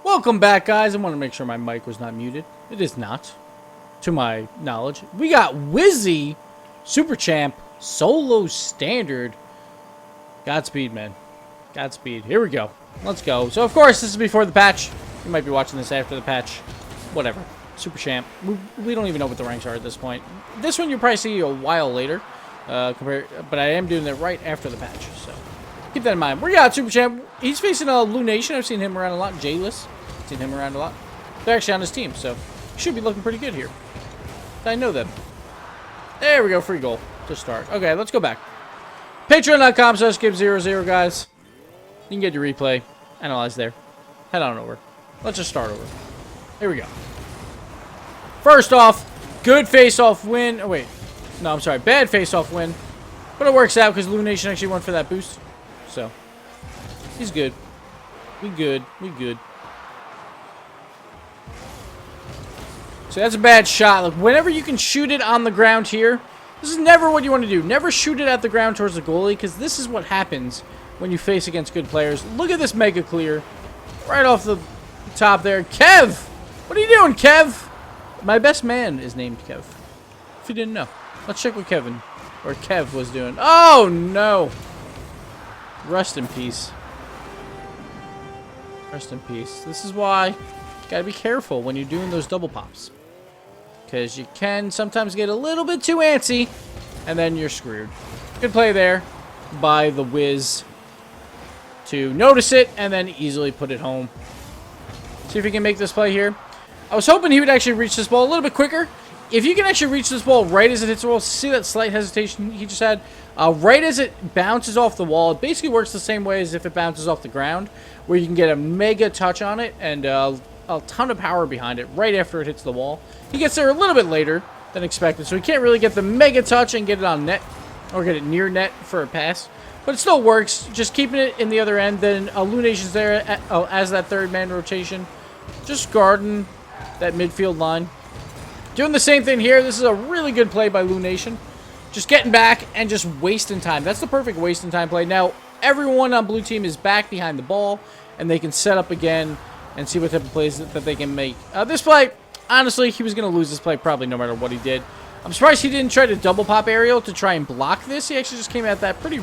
Welcome back, guys. I want to make sure my mic was not muted. It is not, to my knowledge. We got whizzy, Super Champ, Solo Standard. Godspeed, man. Godspeed. Here we go. Let's go. So, of course, this is before the patch. You might be watching this after the patch. Whatever. Super Champ. We don't even know what the ranks are at this point. This one you'll probably see a while later. But I am doing it right after the patch, so keep that in mind. We got Super Champ. He's facing a Lunation. I've seen him around a lot. Jayless. Seen him around a lot. They're actually on his team, so he should be looking pretty good here. I know them. There we go. Free goal to start. Okay, let's go back. Patreon.com/Gibbs00, guys. You can get your replay. Analyze there. Head on over. Let's just start over. Here we go. First off, good face-off win. Oh, wait. No, I'm sorry. Bad face-off win. But it works out because Lunation actually went for that boost. So, he's good. We good. We good. So that's a bad shot. Like, whenever you can shoot it on the ground here, this is never what you want to do. Never shoot it at the ground towards the goalie, because this is what happens when you face against good players. Look at this mega clear. Right off the top there. Kev! What are you doing, Kev? My best man is named Kev. If you didn't know. Let's check what Kevin, or Kev, was doing. Oh, no. Rest in peace. Rest in peace. This is why you gotta be careful when you're doing those double pops. Because you can sometimes get a little bit too antsy, and then you're screwed. Good play there by the Wiz to notice it and then easily put it home. See if he can make this play here. I was hoping he would actually reach this ball a little bit quicker. If you can actually reach this ball right as it hits the wall, see that slight hesitation he just had? Right as it bounces off the wall, it basically works the same way as if it bounces off the ground, where you can get a mega touch on it and a ton of power behind it right after it hits the wall. He gets there a little bit later than expected, so he can't really get the mega touch and get it on net, or get it near net for a pass. But it still works, just keeping it in the other end. Then Lunation's there as that third man rotation, just guarding that midfield line. Doing the same thing here. This is a really good play by Lunation. Just getting back and just wasting time. That's the perfect wasting time play. Now, everyone on blue team is back behind the ball, and they can set up again and see what type of plays that they can make. This play, honestly, he was going to lose this play probably no matter what he did. I'm surprised he didn't try to double pop aerial to try and block this. He actually just came at that pretty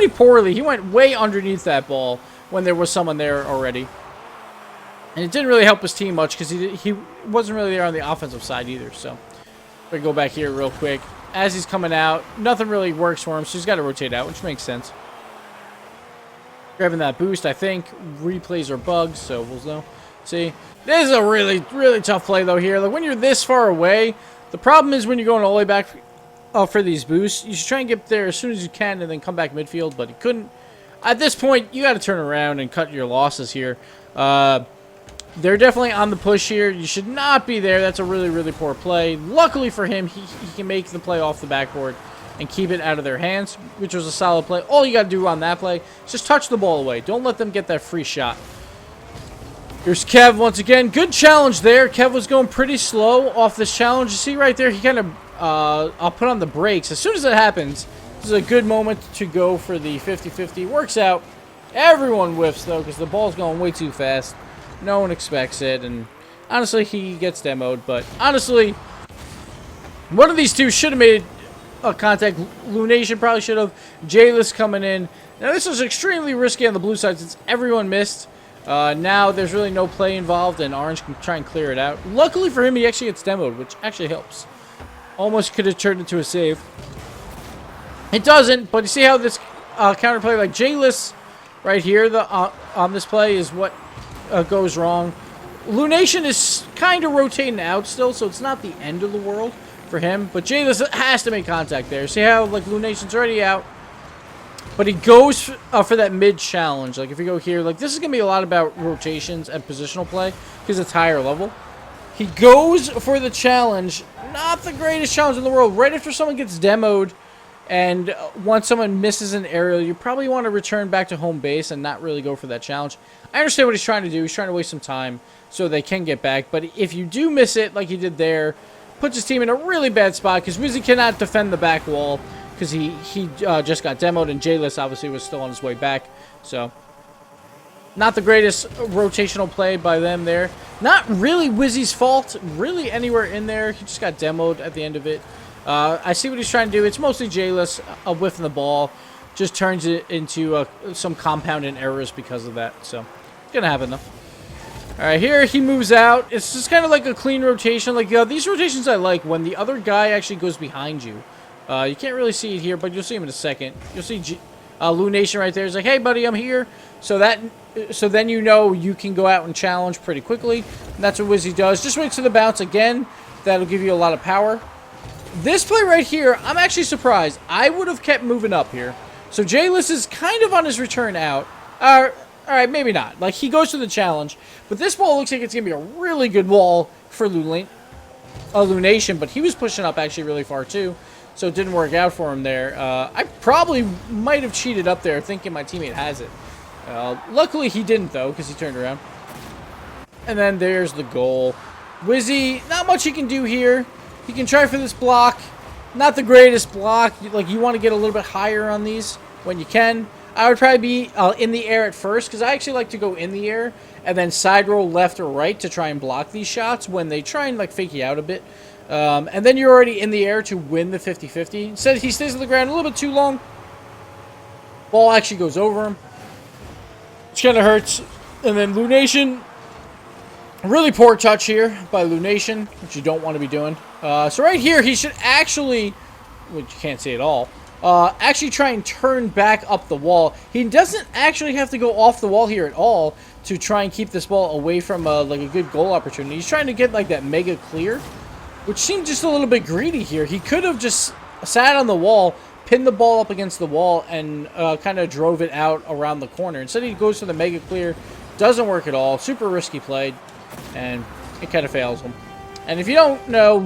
poorly. He went way underneath that ball when there was someone there already. And it didn't really help his team much because he wasn't really there on the offensive side either. So, we go back here real quick. As he's coming out, nothing really works for him, so he's got to rotate out, which makes sense. Grabbing that boost, I think. Replays are bugs, so we'll know. See, this is a really, really tough play, though, here. Like, when you're this far away, the problem is when you're going all the way back for these boosts, you should try and get there as soon as you can and then come back midfield, but he couldn't. At this point, you got to turn around and cut your losses here. They're definitely on the push here. You should not be there. That's a really, really poor play. Luckily for him, he can make the play off the backboard and keep it out of their hands, which was a solid play. All you got to do on that play is just touch the ball away. Don't let them get that free shot. Here's Kev once again. Good challenge there. Kev was going pretty slow off this challenge. You see right there, he kind of, I'll put on the brakes. As soon as it happens, this is a good moment to go for the 50-50. Works out. Everyone whiffs, though, because the ball's going way too fast. No one expects it, and honestly, he gets demoed. But honestly, one of these two should have made a contact. Lunation probably should have. Jayless coming in. Now, this was extremely risky on the blue side since everyone missed. Now, there's really no play involved, and Orange can try and clear it out. Luckily for him, he actually gets demoed, which actually helps. Almost could have turned into a save. It doesn't, but you see how this counterplay, like Jayless right here, on this play is what goes wrong. Lunation is kind of rotating out still, so it's not the end of the world for him. But Jayless has to make contact there. See how, like, Lunation's already out, but he goes for that mid challenge. Like, if you go here, like, this is going to be a lot about rotations and positional play because it's higher level. He goes for the challenge. Not the greatest challenge in the world. Right after someone gets demoed, and once someone misses an aerial, you probably want to return back to home base and not really go for that challenge. I understand what he's trying to do. He's trying to waste some time so they can get back. But if you do miss it like he did there, puts his team in a really bad spot because Whizzy cannot defend the back wall because he just got demoed, and Jayless obviously was still on his way back. So Not the greatest rotational play by them there. Not really Whizzy's fault, really anywhere in there. He just got demoed at the end of it. I see what he's trying to do. It's mostly J-less, a whiff in the ball. Just turns it into some compounded errors because of that. So, it's going to happen, though. All right, here he moves out. It's just kind of like a clean rotation. Like, these rotations I like when the other guy actually goes behind you. You can't really see it here, but you'll see him in a second. You'll see Lunation right there. He's like, hey, buddy, I'm here. So then you know you can go out and challenge pretty quickly. And that's what Whizzy does. Just wait to the bounce again. That'll give you a lot of power. This play right here, I'm actually surprised. I would have kept moving up here. So J-less is kind of on his return out. All right, maybe not. Like, he goes to the challenge. But this ball looks like it's going to be a really good wall for Lunation. But he was pushing up actually really far, too. So it didn't work out for him there. I probably might have cheated up there thinking my teammate has it. Luckily, he didn't, though, because he turned around. And then there's the goal. Whizzy, not much he can do here. He can try for this block. Not the greatest block. Like, you want to get a little bit higher on these when you can. I would probably be in the air at first, because I actually like to go in the air and then side roll left or right to try and block these shots when they try and, like, fake you out a bit. And then you're already in the air to win the 50-50. Instead, he stays on the ground a little bit too long. Ball actually goes over him. Which kind of hurts. And then Lunation. Really poor touch here by Lunation, which you don't want to be doing. So right here, he should actually, which you can't see at all, actually try and turn back up the wall. He doesn't actually have to go off the wall here at all to try and keep this ball away from like a good goal opportunity. He's trying to get like that mega clear, which seemed just a little bit greedy here. He could have just sat on the wall, pinned the ball up against the wall, and kind of drove it out around the corner. Instead, he goes for the mega clear. Doesn't work at all. Super risky play, and it kind of fails him. And if you don't know,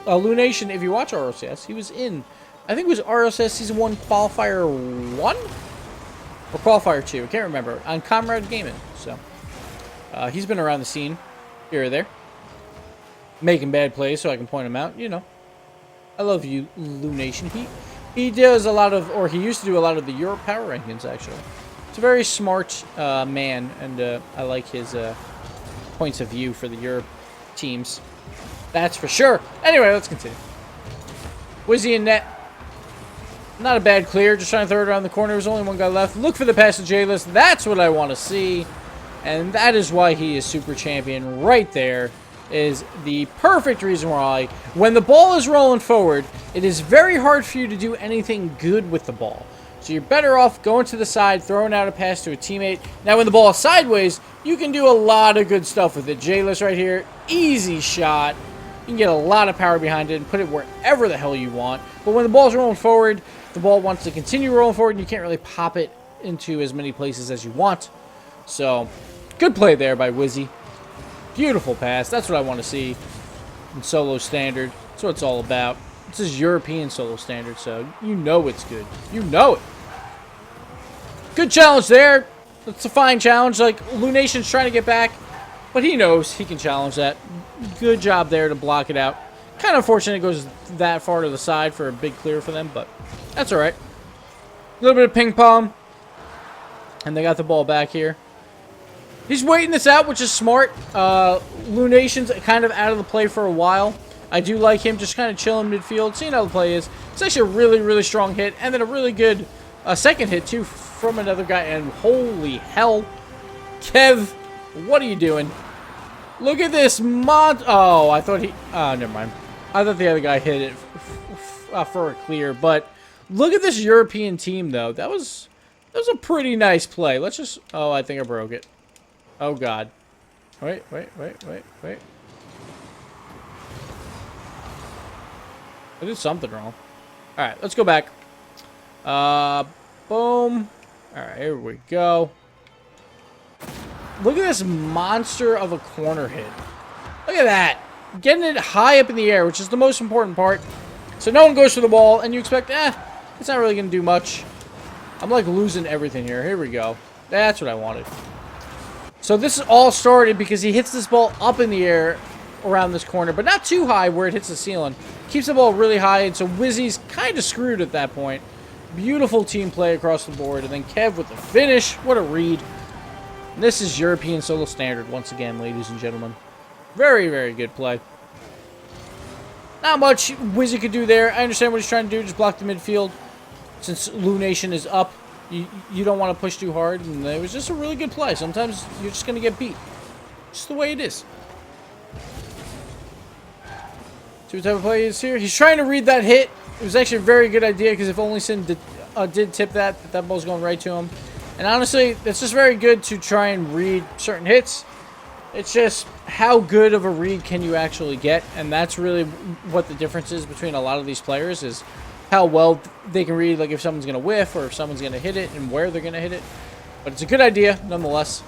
Lunation, if you watch RLCS, he was in, I think it was RLCS Season 1 Qualifier 1? Or Qualifier 2, I can't remember, on Comrade Gaming. So, he's been around the scene here or there, making bad plays so I can point him out, you know. I love you, Lunation. He does a lot of, or he used to do a lot of the Europe Power Rankings, actually. He's a very smart man, and I like his points of view for the Europe teams. That's for sure. Anyway, let's continue. Whizzy in net. Not a bad clear. Just trying to throw it around the corner. There's only one guy left. Look for the pass to J-less. That's what I want to see. And that is why he is super champion right there. Is the perfect reason why when the ball is rolling forward, it is very hard for you to do anything good with the ball. So you're better off going to the side, throwing out a pass to a teammate. Now when the ball is sideways, you can do a lot of good stuff with it. J-less right here, easy shot. You can get a lot of power behind it and put it wherever the hell you want. But when the ball's rolling forward, the ball wants to continue rolling forward, and you can't really pop it into as many places as you want. So, good play there by Whizzy. Beautiful pass. That's what I want to see in solo standard. That's what it's all about. This is European solo standard, so you know it's good. You know it. Good challenge there. It's a fine challenge. Like, Lunation's trying to get back, but he knows he can challenge that. Good job there to block it out. Kind of unfortunate it goes that far to the side for a big clear for them, but that's all right. A little bit of ping pong, and they got the ball back here. He's waiting this out, which is smart. Lunation's kind of out of the play for a while. I do like him just kind of chilling midfield, seeing how the play is. It's actually a really, really strong hit, and then a really good second hit, too, from another guy. And holy hell, Kev, what are you doing? Look at this oh, I thought he... Oh, never mind. I thought the other guy hit it for a clear, but look at this European team, though. That was a pretty nice play. Let's just... Oh, I think I broke it. Oh, God. Wait. I did something wrong. Alright, let's go back. Boom. Alright, here we go. Look at this monster of a corner hit. Look at that. Getting it high up in the air, which is the most important part. So no one goes for the ball, and you expect, it's not really going to do much. I'm like losing everything here. Here we go. That's what I wanted. So this is all started because he hits this ball up in the air around this corner, but not too high where it hits the ceiling. Keeps the ball really high, and so Whizzy's kind of screwed at that point. Beautiful team play across the board, and then Kev with the finish. What a read. And this is European solo standard once again, ladies and gentlemen. Very, very good play. Not much Whizzy could do there. I understand what he's trying to do, just block the midfield. Since Lunation is up, you don't want to push too hard, and it was just a really good play. Sometimes you're just going to get beat. Just the way it is. See what type of play is here? He's trying to read that hit. It was actually a very good idea, because if only Sin did tip that ball's going right to him. And honestly, it's just very good to try and read certain hits. It's just how good of a read can you actually get, and that's really what the difference is between a lot of these players, is how well they can read, like if someone's going to whiff or if someone's going to hit it and where they're going to hit it. But it's a good idea nonetheless.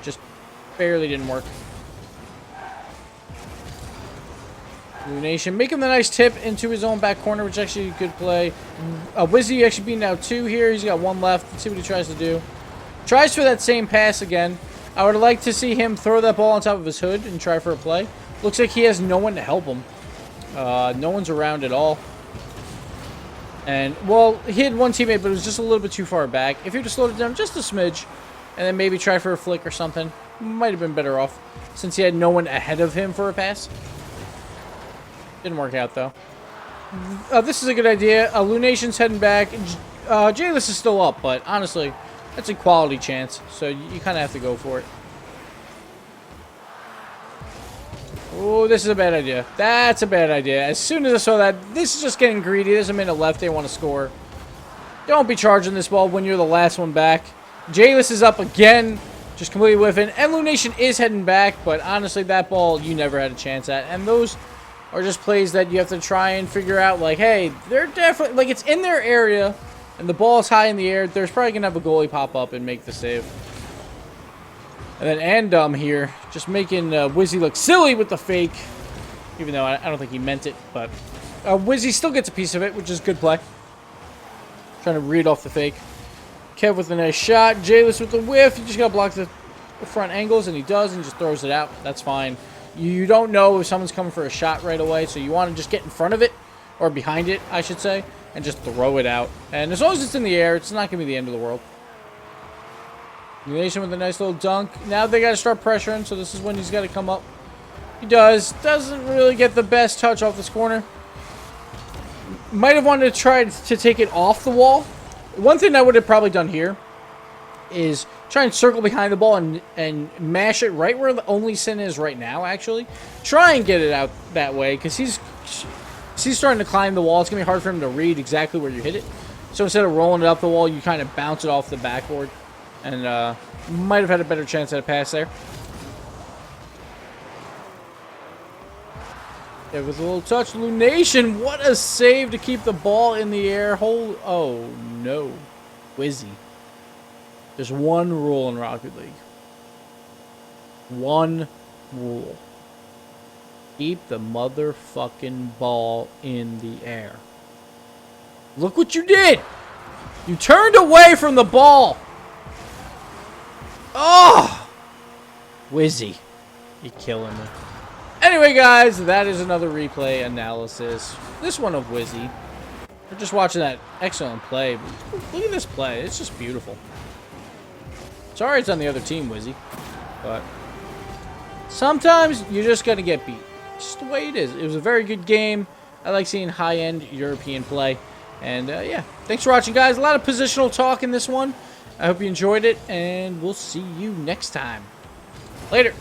Just barely didn't work. Lunation making the nice tip into his own back corner, which is actually a good play. Whizzy actually being now 2 here. He's got 1 left. Let's see what he tries to do. Tries for that same pass again. I would like to see him throw that ball on top of his hood and try for a play. Looks like he has no one to help him. No one's around at all. And, well, he had one teammate, but it was just a little bit too far back. If he would have slowed it down just a smidge, and then maybe try for a flick or something, might have been better off, since he had no one ahead of him for a pass. Didn't work out, though. This is a good idea. Lunation's heading back. Jayless is still up, but honestly, that's a quality chance, so you kind of have to go for it. Oh, this is a bad idea. That's a bad idea. As soon as I saw that, this is just getting greedy. There's a minute left. They want to score. Don't be charging this ball when you're the last one back. Jayless is up again, just completely whiffing. And Lunation is heading back, but honestly, that ball you never had a chance at. And those are just plays that you have to try and figure out, like, hey, they're definitely, like, it's in their area, and the ball is high in the air. There's probably going to have a goalie pop up and make the save. And then Andum here, just making Whizzy look silly with the fake, even though I don't think he meant it, but Whizzy still gets a piece of it, which is good play. Trying to read off the fake. Kev with a nice shot. Jayless with the whiff. You just got to block the front angles, and he does, and just throws it out. That's fine. You don't know if someone's coming for a shot right away, so you want to just get in front of it, or behind it, I should say, and just throw it out. And as long as it's in the air, it's not going to be the end of the world. Lunation with a nice little dunk. Now they got to start pressuring, so this is when he's got to come up. He does. Doesn't really get the best touch off this corner. Might have wanted to try to take it off the wall. One thing I would have probably done here is try and circle behind the ball and mash it right where the only Sin is right now, actually. Try and get it out that way, because he's starting to climb the wall. It's going to be hard for him to read exactly where you hit it. So instead of rolling it up the wall, you kind of bounce it off the backboard. And might have had a better chance at a pass there. Yeah, with a little touch. Lunation, what a save to keep the ball in the air. Oh, no. Whizzy. There's one rule in Rocket League. One rule. Keep the motherfucking ball in the air. Look what you did! You turned away from the ball! Oh! Whizzy. You're killing me. Anyway, guys, that is another replay analysis. This one of Whizzy. We're just watching that excellent play. Look at this play. It's just beautiful. Sorry it's on the other team, Whizzy. But sometimes you're just going to get beat. It's just the way it is. It was a very good game. I like seeing high-end European play. And, yeah. Thanks for watching, guys. A lot of positional talk in this one. I hope you enjoyed it, and we'll see you next time. Later.